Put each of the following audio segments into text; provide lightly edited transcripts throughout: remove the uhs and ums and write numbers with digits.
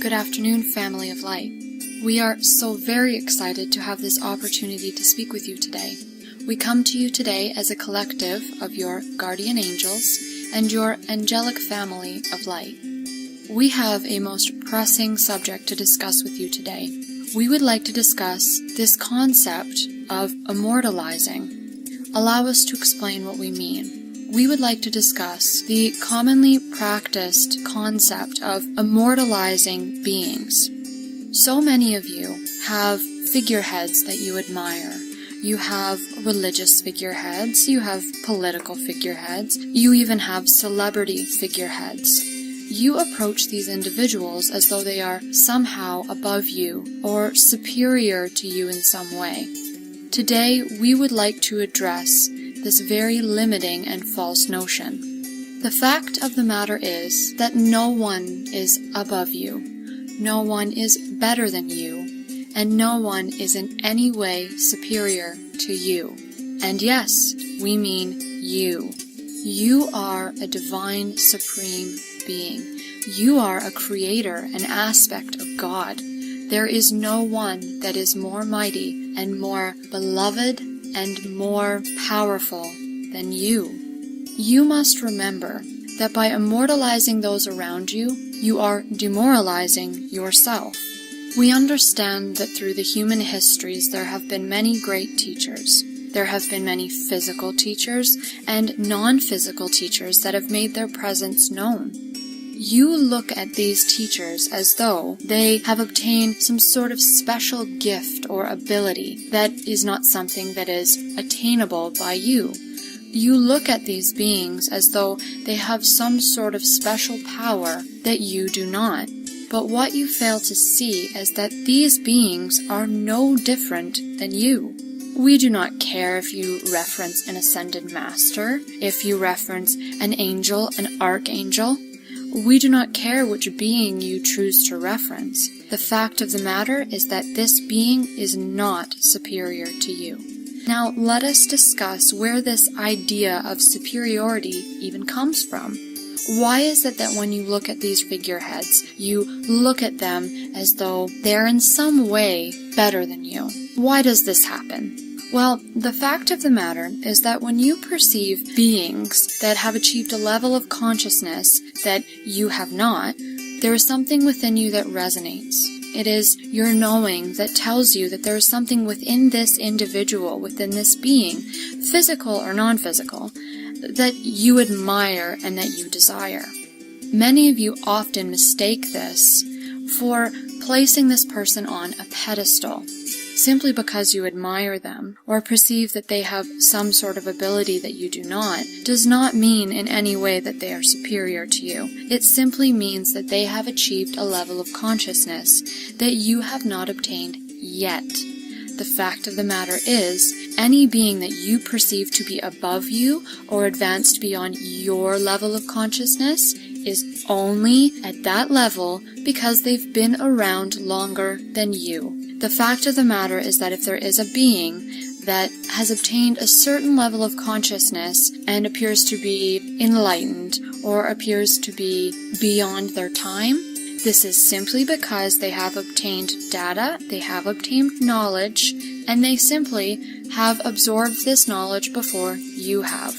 Good afternoon, family of light. We are so very excited to have this opportunity to speak with you today. We come to you today as a collective of your guardian angels and your angelic family of light. We have a most pressing subject to discuss with you today. We would like to discuss this concept of immortalizing. Allow us to explain what we mean. We would like to discuss the commonly practiced concept of immortalizing beings. So many of you have figureheads that you admire. You have religious figureheads, you have political figureheads, you even have celebrity figureheads. You approach these individuals as though they are somehow above you or superior to you in some way. Today, we would like to address this very limiting and false notion. The fact of the matter is that no one is above you, no one is better than you, and no one is in any way superior to you. And yes, we mean you. You are a divine, supreme being. You are a creator, an aspect of God. There is no one that is more mighty and more beloved and more powerful than you. You must remember that by immortalizing those around you, you are demoralizing yourself. We understand that through the human histories there have been many great teachers. There have been many physical teachers and non-physical teachers that have made their presence known. You look at these teachers as though they have obtained some sort of special gift or ability that is not something that is attainable by you. You look at these beings as though they have some sort of special power that you do not. But what you fail to see is that these beings are no different than you. We do not care if you reference an ascended master, if you reference an angel, an archangel. We do not care which being you choose to reference. The fact of the matter is that this being is not superior to you. Now, let us discuss where this idea of superiority even comes from. Why is it that when you look at these figureheads, you look at them as though they're in some way better than you? Why does this happen? Well, the fact of the matter is that when you perceive beings that have achieved a level of consciousness that you have not, there is something within you that resonates. It is your knowing that tells you that there is something within this individual, within this being, physical or non-physical, that you admire and that you desire. Many of you often mistake this for placing this person on a pedestal, simply because you admire them or perceive that they have some sort of ability that you do not, does not mean in any way that they are superior to you. It simply means that they have achieved a level of consciousness that you have not obtained yet. The fact of the matter is, any being that you perceive to be above you or advanced beyond your level of consciousness is only at that level because they've been around longer than you. The fact of the matter is that if there is a being that has obtained a certain level of consciousness and appears to be enlightened or appears to be beyond their time, this is simply because they have obtained data, they have obtained knowledge, and they simply have absorbed this knowledge before you have.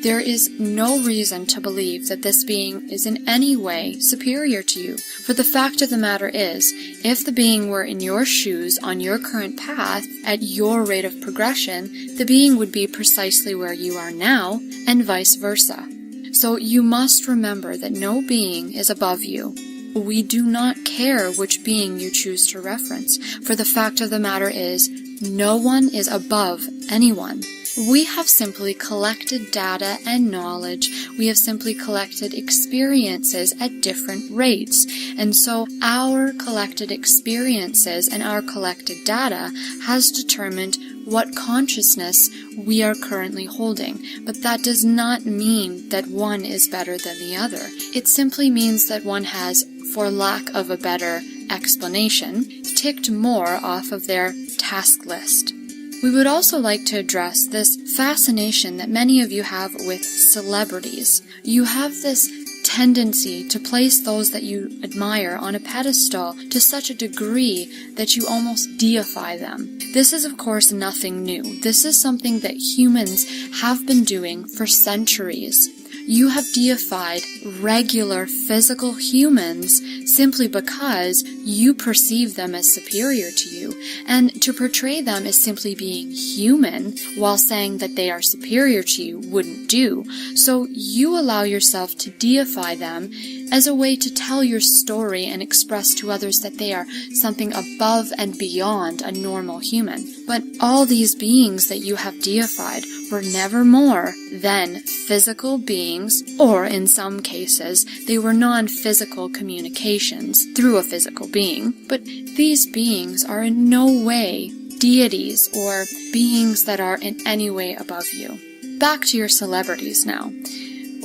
There is no reason to believe that this being is in any way superior to you. For the fact of the matter is, if the being were in your shoes on your current path, at your rate of progression, the being would be precisely where you are now, and vice versa. So you must remember that no being is above you. We do not care which being you choose to reference, for the fact of the matter is, no one is above anyone. We have simply collected data and knowledge. We have simply collected experiences at different rates. And so our collected experiences and our collected data has determined what consciousness we are currently holding. But that does not mean that one is better than the other. It simply means that one has, for lack of a better explanation, ticked more off of their task list. We would also like to address this fascination that many of you have with celebrities. You have this tendency to place those that you admire on a pedestal to such a degree that you almost deify them. This is, of course, nothing new. This is something that humans have been doing for centuries. You have deified regular physical humans simply because you perceive them as superior to you, and to portray them as simply being human while saying that they are superior to you wouldn't do. So you allow yourself to deify them as a way to tell your story and express to others that they are something above and beyond a normal human. But all these beings that you have deified were never more than physical beings, or in some cases, they were non-physical communications through a physical being. But these beings are in no way deities or beings that are in any way above you. Back to your celebrities now.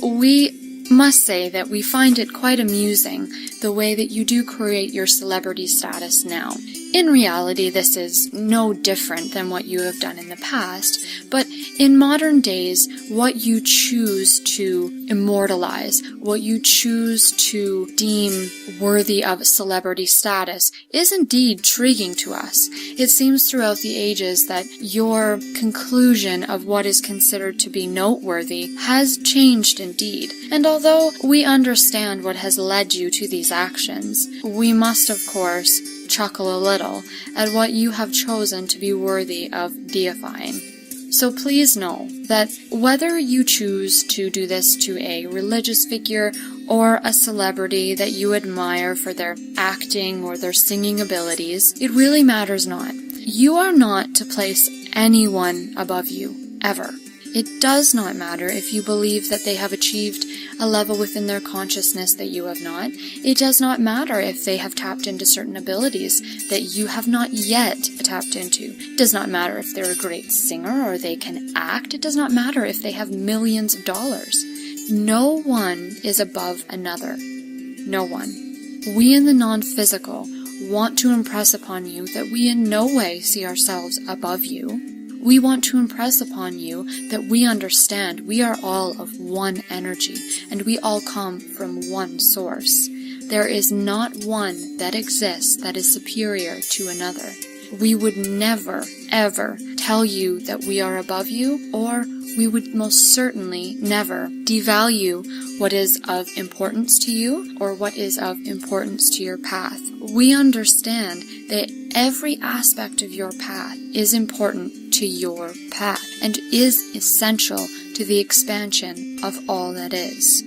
We must say that we find it quite amusing the way that you do create your celebrity status now. In reality, this is no different than what you have done in the past, but in modern days, what you choose to immortalize, what you choose to deem worthy of celebrity status, is indeed intriguing to us. It seems throughout the ages that your conclusion of what is considered to be noteworthy has changed indeed. And although we understand what has led you to these actions, we must, of course, chuckle a little at what you have chosen to be worthy of deifying. So please know that whether you choose to do this to a religious figure or a celebrity that you admire for their acting or their singing abilities, it really matters not. You are not to place anyone above you, ever. It does not matter if you believe that they have achieved a level within their consciousness that you have not. It does not matter if they have tapped into certain abilities that you have not yet tapped into. It does not matter if they're a great singer or they can act. It does not matter if they have millions of dollars. No one is above another. No one. We in the non-physical want to impress upon you that we in no way see ourselves above you. We want to impress upon you that we understand we are all of one energy, and we all come from one source. There is not one that exists that is superior to another. We would never, ever tell you that we are above you, or we would most certainly never devalue what is of importance to you or what is of importance to your path. We understand that every aspect of your path is important to your path and is essential to the expansion of all that is.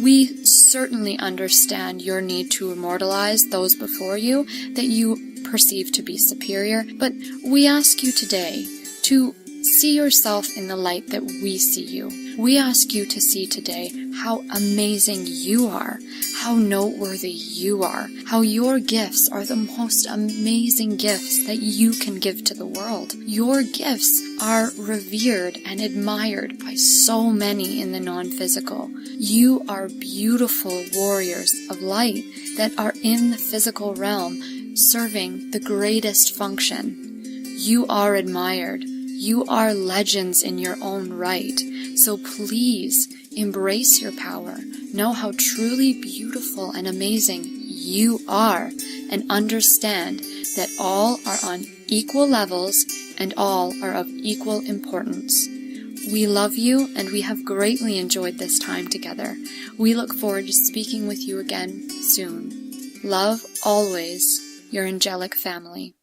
We certainly understand your need to immortalize those before you that you perceive to be superior, but we ask you today to see yourself in the light that we see you. We ask you to see today how amazing you are, how noteworthy you are, how your gifts are the most amazing gifts that you can give to the world. Your gifts are revered and admired by so many in the non-physical. You are beautiful warriors of light that are in the physical realm, serving the greatest function. You are admired. You are legends in your own right. So please embrace your power. Know how truly beautiful and amazing you are, and understand that all are on equal levels and all are of equal importance. We love you, and we have greatly enjoyed this time together. We look forward to speaking with you again soon. Love always, your angelic family.